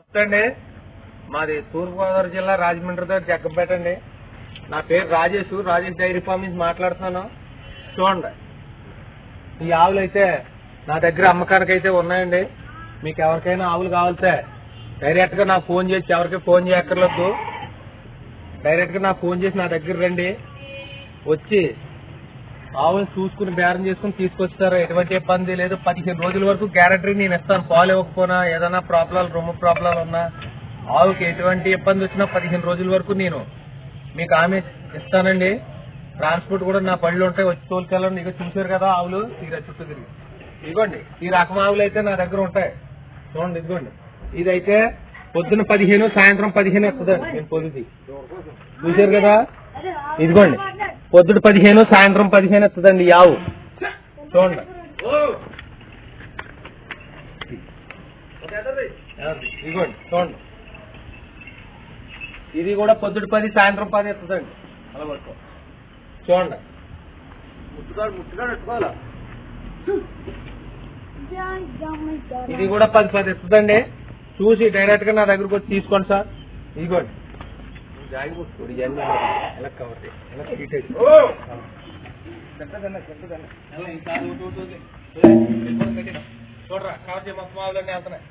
నమస్తే అండి. మాది తూర్పుగోదావరి జిల్లా రాజమండ్రి దగ్గర జగ్గంపేట అండి. నా పేరు రాజేష్ డైరీ ఫార్మ్ నుంచి మాట్లాడుతున్నాను. చూడండి, ఈ ఆవులు అయితే నా దగ్గర అమ్మకానికి అయితే ఉన్నాయండి. మీకు ఎవరికైనా ఆవులు కావాలితే డైరెక్ట్ గా నాకు ఫోన్ చేసి, ఎవరికి ఫోన్ చేయక్కర్లేదు, డైరెక్ట్ గా నాకు ఫోన్ చేసి నా దగ్గర రండి. వచ్చి ఆవులు చూసుకుని బేరం చేసుకుని తీసుకొస్తారు. ఎటువంటి ఇబ్బంది లేదు. 15 రోజుల వరకు గ్యారంటీ నేను ఇస్తాను. పాలు ఇవ్వకపోయినా, ఏదైనా ప్రాబ్లం, రొమ్ము ప్రాబ్లం ఉన్నా, ఆవుకి ఎటువంటి ఇబ్బంది వచ్చినా 15 రోజుల వరకు నేను మీకు హామీ ఇస్తానండి. ట్రాన్స్పోర్ట్ కూడా నా పళ్ళు ఉంటాయి, వచ్చి తోలుకెళ్ళండి. ఇక చూసారు కదా ఆవులు, ఇక చుట్టూ తిరిగి ఇదిగోండి. ఈ రకం ఆవులు అయితే నా దగ్గర ఉంటాయి. చూడండి, ఇదిగోండి. ఇదైతే పొద్దున 15, సాయంత్రం 15 వస్తుందండి. నేను పొద్దుది చూసారు కదా, ఇదిగోండి. పొద్దున 15, సాయంత్రం 15 వస్తుందండి ఈ ఆవు. చూడండి, ఇదిగోండి. చూడండి, ఇది కూడా పొద్దుట 10, సాయంత్రం 10 వస్తుందండి. అలా పట్టుకో. చూడండి, ఇది కూడా 10 వస్తుందండి. చూసి డైరెక్ట్ గా నా దగ్గరకు వచ్చి తీసుకోండి సార్. ఇదిగోండి, ఎలా కవర్ చూడరా, కవర్ చేయ మొత్తం ఆవులన్నీ వెళ్తున్నాయి.